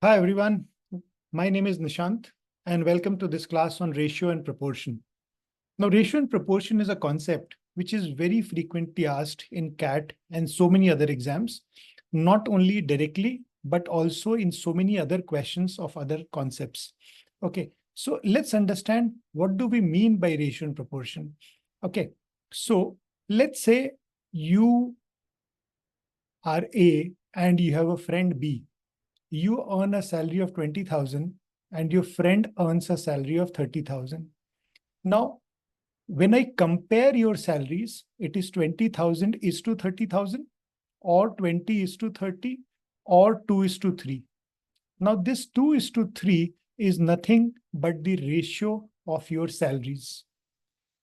Hi everyone, my name is Nishant and welcome to this class on ratio and proportion. Now ratio and proportion is a concept which is very frequently asked in CAT and so many other exams, not only directly, but also in so many other questions of other concepts. Okay, so let's understand what do we mean by ratio and proportion. Okay, so let's say you are A and you have a friend B. You earn a salary of 20,000 and your friend earns a salary of 30,000. Now, when I compare your salaries, it is 20,000 is to 30,000 or 20 is to 30 or 2 is to 3. Now, this 2 is to 3 is nothing but the ratio of your salaries.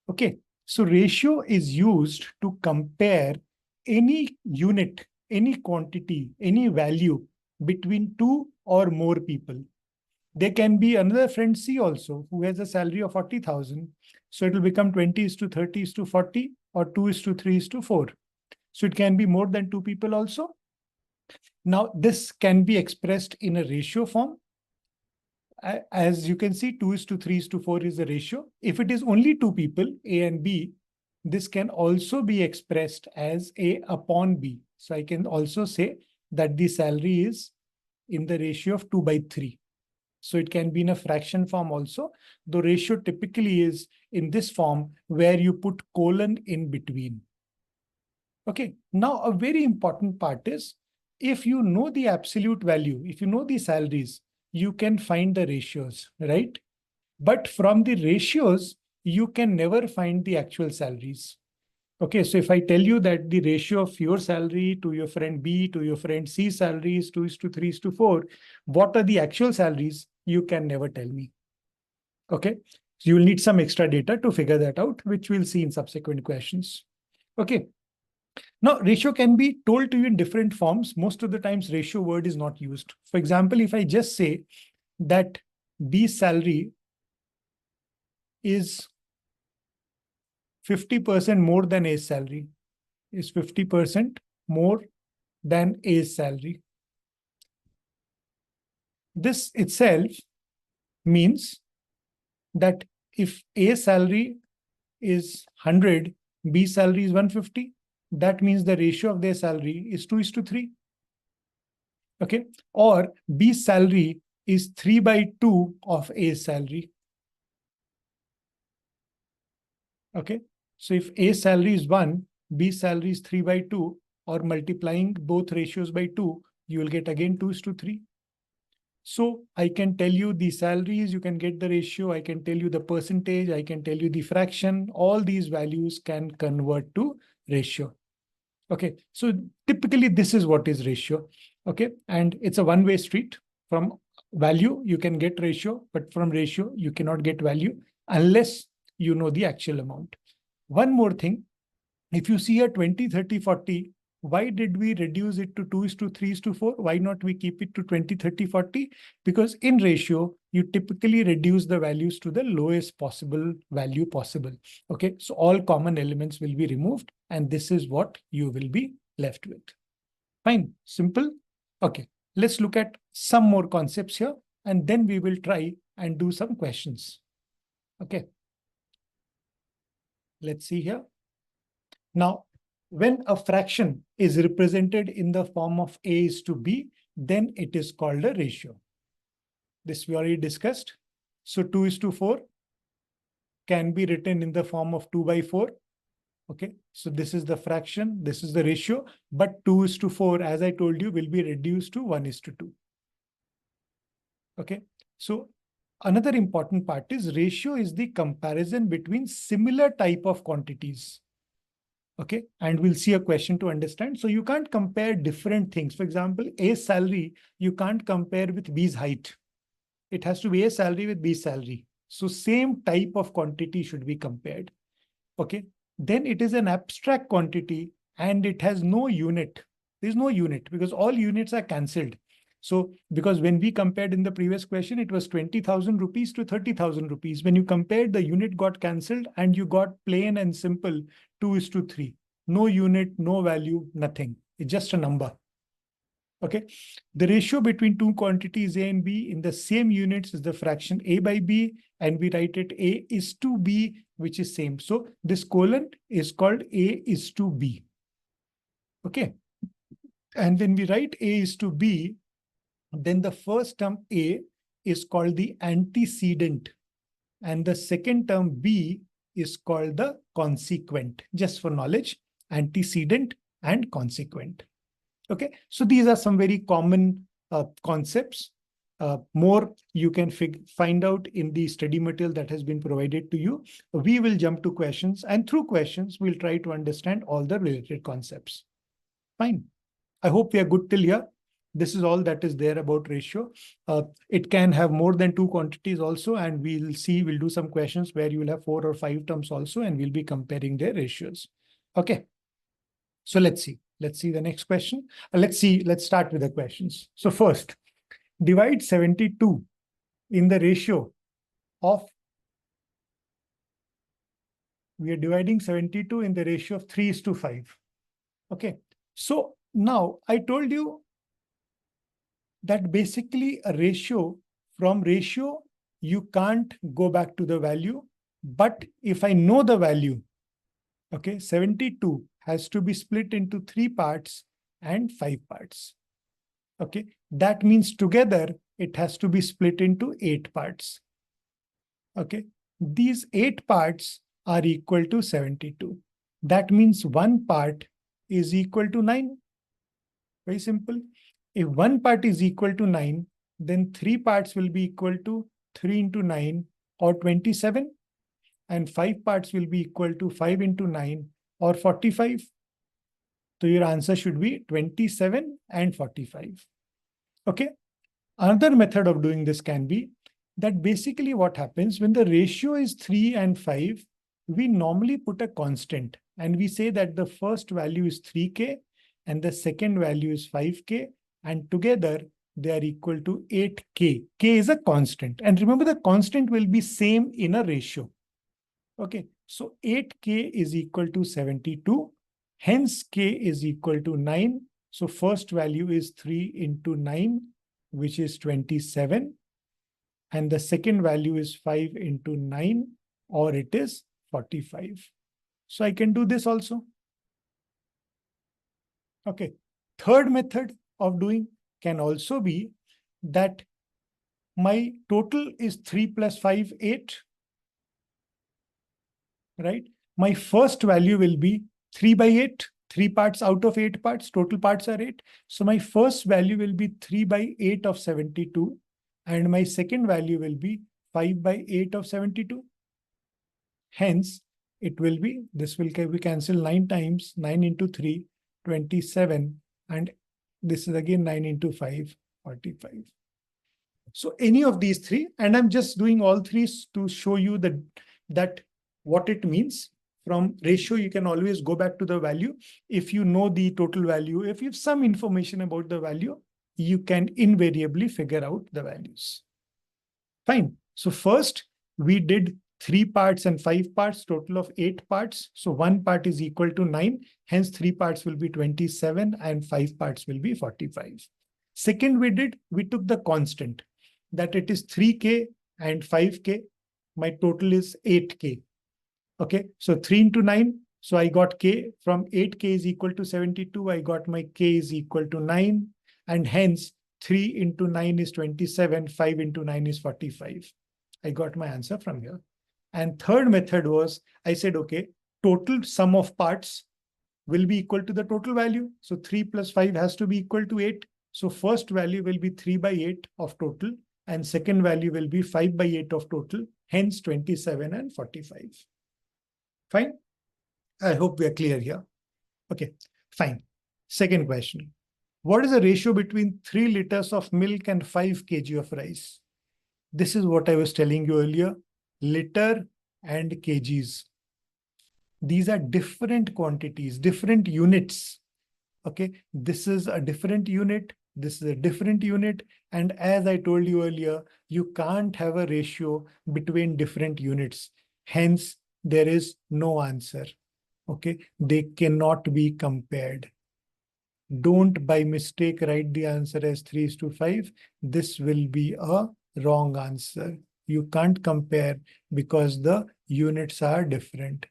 Okay, so ratio is used to compare any unit, any quantity, any value between two or more people. There can be another friend C also who has a salary of 40,000. So it will become 20 is to 30 is to 40 or 2 is to 3 is to 4. So it can be more than two people also. Now this can be expressed in a ratio form. As you can see, 2 is to 3 is to 4 is the ratio. If it is only two people, A and B, this can also be expressed as A upon B. So I can also say that the salary is in the ratio of 2 by 3. So it can be in a fraction form also. The ratio typically is in this form where you put colon in between. Okay, now a very important part is if you know the absolute value, if you know the salaries, you can find the ratios, right? But from the ratios, you can never find the actual salaries. Okay, so if I tell you that the ratio of your salary to your friend B to your friend C salary is 2 is to 3 is to 4, what are the actual salaries? You can never tell me. Okay, so you'll need some extra data to figure that out, which we'll see in subsequent questions. Okay, now ratio can be told to you in different forms. Most of the times ratio word is not used. For example, if I just say that B salary is 50% more than A's salary, is 50% more than A's salary. This itself means that if A's salary is 100, B salary is 150, that means the ratio of their salary is 2 is to 3. Okay, or B's salary is 3 by 2 of A's salary. Okay, so if A's salary is 1, B's salary is 3 by 2, or multiplying both ratios by 2, you will get again 2 is to 3. So I can tell you the salaries, you can get the ratio, I can tell you the percentage, I can tell you the fraction, all these values can convert to ratio. Okay, so typically this is what is ratio. Okay, and it's a one-way street. From value, you can get ratio, but from ratio, you cannot get value unless you know the actual amount. One more thing, if you see a 20, 30, 40, why did we reduce it to 2 is to 3 is to 4? Why not we keep it to 20, 30, 40? Because in ratio, you typically reduce the values to the lowest possible value possible. Okay, so all common elements will be removed and this is what you will be left with. Fine, simple. Okay, let's look at some more concepts here and then we will try and do some questions. Okay, let's see here. Now, when a fraction is represented in the form of A is to B, then it is called a ratio. This we already discussed. So 2 is to 4 can be written in the form of 2 by 4. Okay, so this is the fraction, this is the ratio, but 2 is to 4, as I told you, will be reduced to 1 is to 2. Okay, so another important part is ratio is the comparison between similar type of quantities. Okay, and we'll see a question to understand. So you can't compare different things. For example, A's salary, you can't compare with B's height. It has to be A's salary with B's salary. So same type of quantity should be compared. Okay, then it is an abstract quantity and it has no unit. There's no unit because all units are cancelled. So because when we compared in the previous question, it was 20,000 rupees to 30,000 rupees. When you compared, the unit got cancelled and you got plain and simple 2 is to 3. No unit, no value, nothing. It's just a number. Okay, the ratio between two quantities A and B in the same units is the fraction A by B, and we write it A is to B, which is same. So this colon is called A is to B. Okay, and when we write A is to B, then the first term A is called the antecedent, and the second term B is called the consequent. Just for knowledge, antecedent and consequent. Okay, so these are some very common concepts. More you can find out in the study material that has been provided to you. We will jump to questions, and through questions, we'll try to understand all the related concepts. Fine. I hope we are good till here. This is all that is there about ratio. It can have more than two quantities also, and we'll do some questions where you will have 4 or 5 terms also, and we'll be comparing their ratios. Okay. So let's see. Let's see the next question. Let's start with the questions. So first, divide 72 in the ratio of, we are dividing 72 in the ratio of 3:5. Okay. So now I told you that basically a ratio, from ratio, you can't go back to the value. But if I know the value, okay, 72 has to be split into 3 parts and 5 parts. Okay, that means together it has to be split into 8 parts. Okay, these 8 parts are equal to 72. That means 1 part is equal to 9. Very simple. If 1 part is equal to 9, then 3 parts will be equal to 3 into 9 or 27. And 5 parts will be equal to 5 into 9 or 45. So your answer should be 27 and 45. Okay. Another method of doing this can be that basically what happens when the ratio is 3 and 5, we normally put a constant and we say that the first value is 3K and the second value is 5K, and together they are equal to 8K. K is a constant. And remember, the constant will be same in a ratio. Okay, so 8K is equal to 72. Hence, K is equal to 9. So first value is 3 into 9, which is 27. And the second value is 5 into 9, or it is 45. So I can do this also. Okay, third method of doing can also be that my total is 3 plus 5, 8. Right? My first value will be 3 by 8. 3 parts out of 8 parts. Total parts are 8. So my first value will be 3 by 8 of 72. And my second value will be 5 by 8 of 72. Hence, it will be, this will be cancelled 9 times. 9 into 3, 27. And this is again 9 into 5, 45. So any of these 3, and I'm just doing all 3 to show you that what it means. From ratio, you can always go back to the value. If you know the total value, if you have some information about the value, you can invariably figure out the values. Fine. So first, we did 3 parts and 5 parts, total of 8 parts. So 1 part is equal to 9. Hence, 3 parts will be 27 and 5 parts will be 45. Second, we took the constant, that it is 3K and 5K. My total is 8K. Okay, so 3 into 9. So I got K from 8K is equal to 72. I got my K is equal to 9. And hence 3 into 9 is 27. 5 into 9 is 45. I got my answer from here. And third method was, I said, okay, total sum of parts will be equal to the total value. So 3 plus 5 has to be equal to 8. So first value will be 3 by 8 of total. And second value will be 5 by 8 of total. Hence 27 and 45. Fine. I hope we are clear here. Okay, fine. Second question. What is the ratio between 3 liters of milk and 5 kg of rice? This is what I was telling you earlier. Liter and kgs. These are different quantities, different units. Okay, this is a different unit. This is a different unit. And as I told you earlier, you can't have a ratio between different units. Hence, there is no answer. Okay, they cannot be compared. Don't by mistake write the answer as 3:5. This will be a wrong answer. You can't compare because the units are different.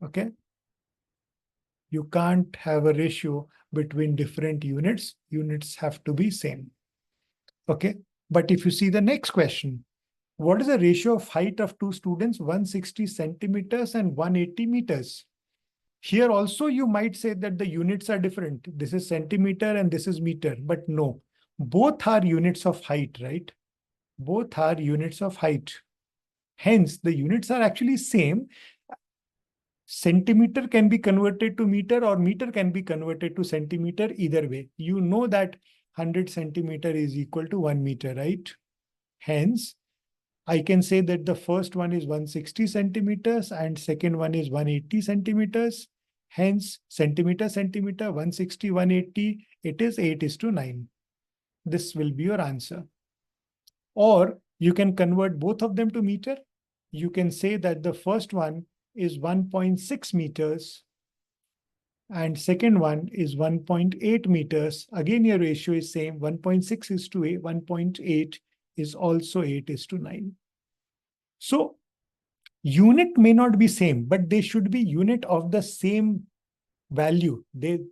Okay. You can't have a ratio between different units. Units have to be same. Okay. But if you see the next question, what is the ratio of height of two students? 160 centimeters and 180 meters. Here also you might say that the units are different. This is centimeter and this is meter, but no, both are units of height, right? Both are units of height. Hence, the units are actually same. Centimeter can be converted to meter or meter can be converted to centimeter, either way. You know that 100 centimeter is equal to 1 meter, right? Hence, I can say that the first one is 160 centimeters and second one is 180 centimeters. Hence, centimeter, 160, 180, it is 8:9. This will be your answer. Or you can convert both of them to meter. You can say that the first one is 1.6 meters and second one is 1.8 meters. Again, your ratio is same, 1.6 is to 8, 1.8 is also 8:9. So unit may not be same, but they should be unit of the same value.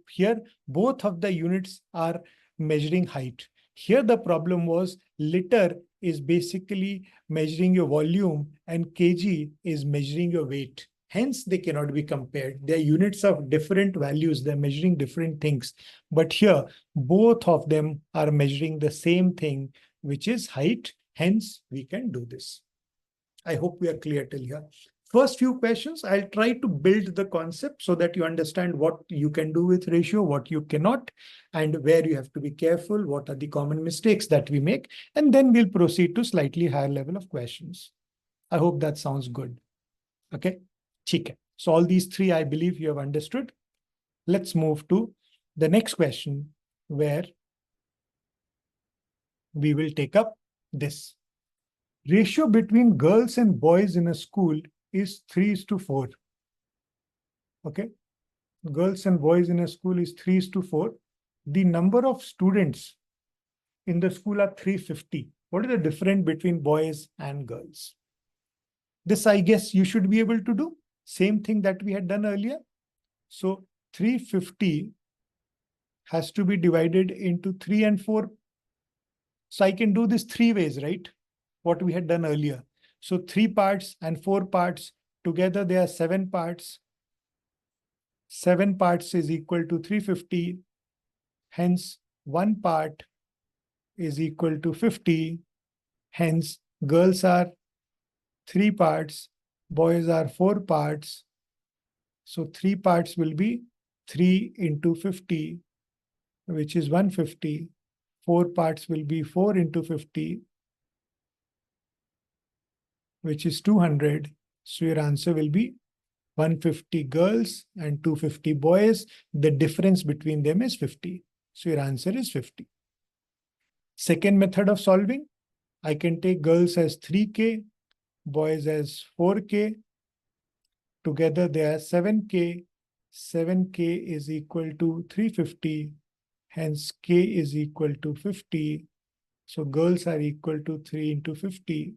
Here, both of the units are measuring height. Here, the problem was liter is basically measuring your volume and kg is measuring your weight. Hence, they cannot be compared. They're units of different values. They're measuring different things. But here, both of them are measuring the same thing, which is height. Hence, we can do this. I hope we are clear till here. First few questions, I'll try to build the concept so that you understand what you can do with ratio, what you cannot, and where you have to be careful, what are the common mistakes that we make, and then we'll proceed to slightly higher level of questions. I hope that sounds good. Okay, okay. So all these three, I believe you have understood. Let's move to the next question where we will take up this. Ratio between girls and boys in a school is 3:4. Okay. Girls and boys in a school is 3:4. The number of students in the school are 350. What is the difference between boys and girls? This, I guess, you should be able to do. Same thing that we had done earlier. So 350 has to be divided into 3 and 4. So I can do this three ways, right? What we had done earlier. So 3 parts and 4 parts. Together, there are 7 parts. 7 parts is equal to 350. Hence, 1 part is equal to 50. Hence, girls are 3 parts, boys are 4 parts. So 3 parts will be 3 into 50, which is 150. 4 parts will be 4 into 50, which is 200. So your answer will be 150 girls and 250 boys. The difference between them is 50. So your answer is 50. Second method of solving, I can take girls as 3K, boys as 4K. Together they are 7K. 7K is equal to 350. Hence K is equal to 50. So girls are equal to 3 into 50,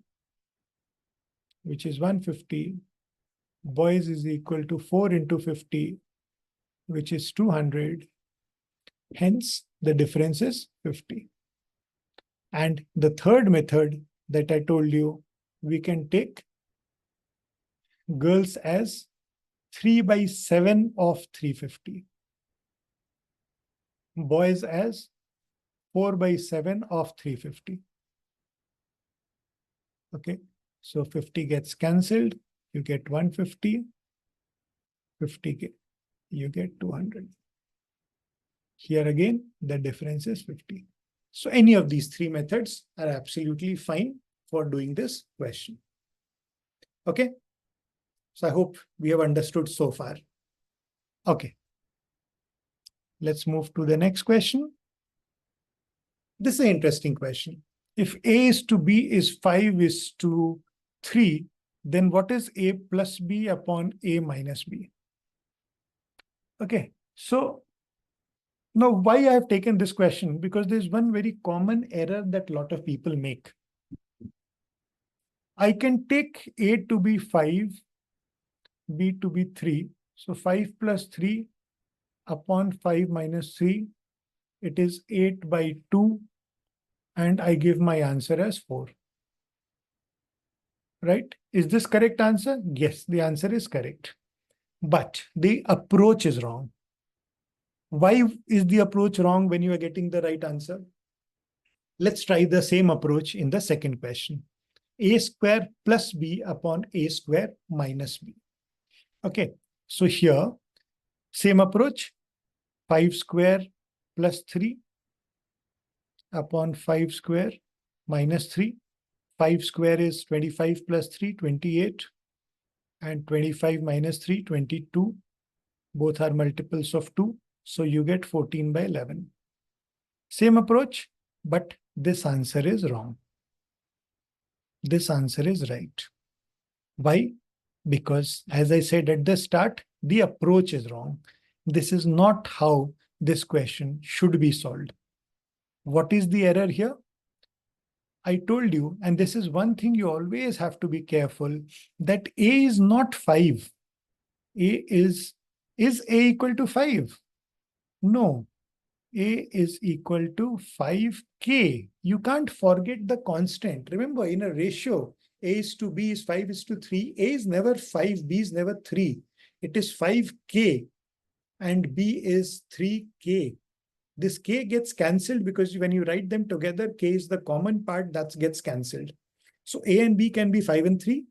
which is 150. Boys is equal to 4 into 50, which is 200. Hence, the difference is 50. And the third method that I told you, we can take girls as 3/7 of 350. Boys as 4/7 of 350. Okay, so 50 gets cancelled. You get 150. 50, you get 200. Here again, the difference is 50. So any of these three methods are absolutely fine for doing this question. Okay. So I hope we have understood so far. Okay. Let's move to the next question. This is an interesting question. If A is to B is 5:3, then what is A plus B upon A minus B? Okay. So now why I have taken this question? Because there's one very common error that a lot of people make. I can take A to be 5, B to be 3. So 5 plus 3 upon 5 minus 3, it is 8 by 2. And I give my answer as 4. Right? Is this correct answer? Yes, the answer is correct. But the approach is wrong. Why is the approach wrong when you are getting the right answer? Let's try the same approach in the second question. A square plus B upon A square minus B. Okay, so here, same approach, 5 square plus 3 upon 5 square minus 3. 5 square is 25 plus 3, 28. And 25 minus 3, 22. Both are multiples of 2. So you get 14 by 11. Same approach, but this answer is wrong. This answer is right. Why? Because as I said at the start, the approach is wrong. This is not how this question should be solved. What is the error here? I told you, and this is one thing you always have to be careful, that A is not 5. Is A equal to 5? No. A is equal to 5K. You can't forget the constant. Remember, in a ratio, A is to B is 5 is to 3. A is never 5, B is never 3. It is 5K and B is 3K. This K gets cancelled because when you write them together, K is the common part that gets cancelled. So A and B can be 5 and 3.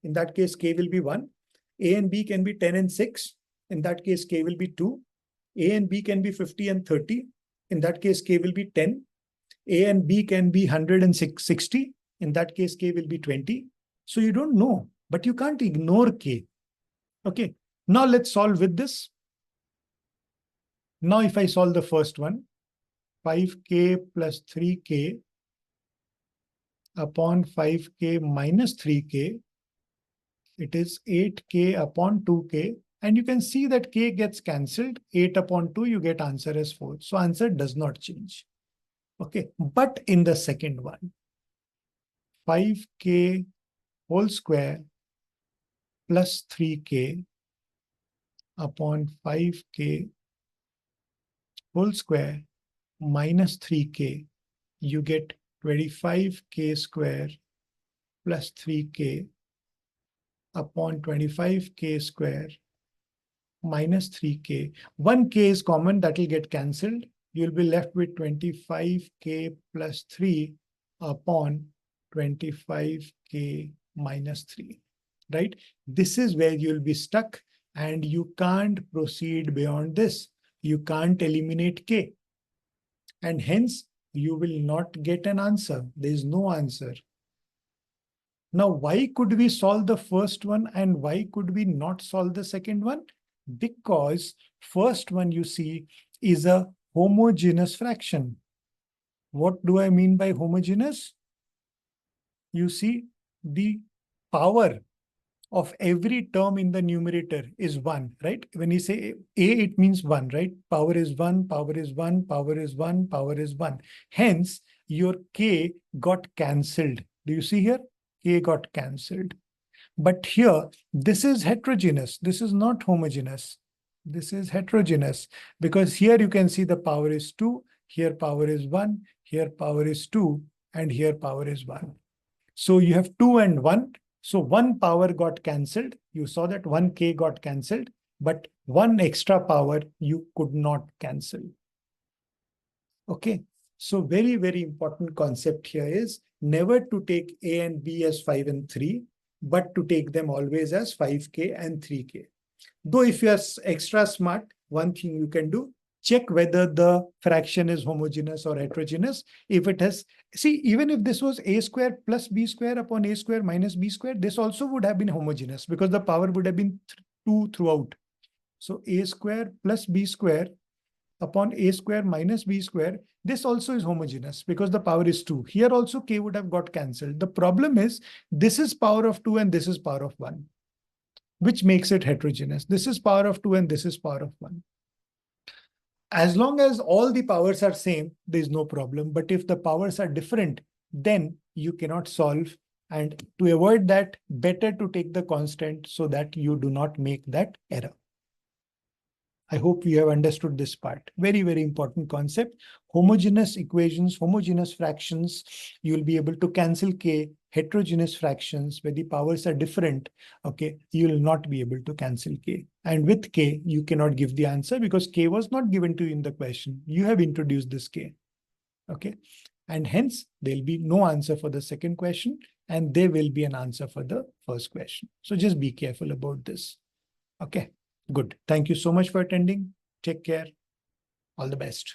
In that case, K will be 1. A and B can be 10 and 6. In that case, K will be 2. A and B can be 50 and 30. In that case, K will be 10. A and B can be 100 and 60. In that case, K will be 20. So you don't know, but you can't ignore K. Okay, now let's solve with this. Now if I solve the first one, 5K plus 3K upon 5K minus 3K, it is 8K upon 2K. And you can see that K gets cancelled. 8 upon 2, you get answer as 4. So answer does not change. Okay, but in the second one, 5K whole square plus 3K upon 5K whole square minus 3K, you get 25K square plus 3K upon 25K square minus 3K. 1K is common, that will get cancelled. You'll be left with 25K plus 3 upon 25K minus 3, right? This is where you'll be stuck and you can't proceed beyond this. You can't eliminate K. And hence, you will not get an answer. There is no answer. Now, why could we solve the first one and why could we not solve the second one? Because first one you see is a homogeneous fraction. What do I mean by homogeneous? You see the power of every term in the numerator is 1, right? When you say A, it means 1, right? Power is 1, power is 1, power is 1, power is 1. Hence, your K got cancelled. Do you see here? K got cancelled. But here, this is heterogeneous. This is not homogeneous. This is heterogeneous because here you can see the power is 2, here power is 1, here power is 2, and here power is 1. So you have 2 and 1. So 1 power got cancelled. You saw that 1K got cancelled, but 1 extra power you could not cancel. Okay. So very, very important concept here is never to take A and B as 5 and 3. But to take them always as 5K and 3K. Though if you are extra smart, one thing you can do, check whether the fraction is homogeneous or heterogeneous. If it has, see, even if this was A square plus B square upon A square minus B square, this also would have been homogeneous because the power would have been 2 throughout. So A square plus B square upon A square minus B square, this also is homogeneous because the power is 2. Here also K would have got cancelled. The problem is this is power of 2 and this is power of 1, which makes it heterogeneous. This is power of 2 and this is power of 1. As long as all the powers are same, there is no problem. But if the powers are different, then you cannot solve. And to avoid that, better to take the constant so that you do not make that error. I hope you have understood this part. Very, very important concept. Homogeneous equations, homogeneous fractions, you will be able to cancel k. Heterogeneous fractions where the powers are different, okay, you will not be able to cancel k. And with k, you cannot give the answer because k was not given to you in the question. You have introduced this k, okay? And hence, there will be no answer for the second question, and there will be an answer for the first question. So just be careful about this, okay? Good. Thank you so much for attending. Take care. All the best.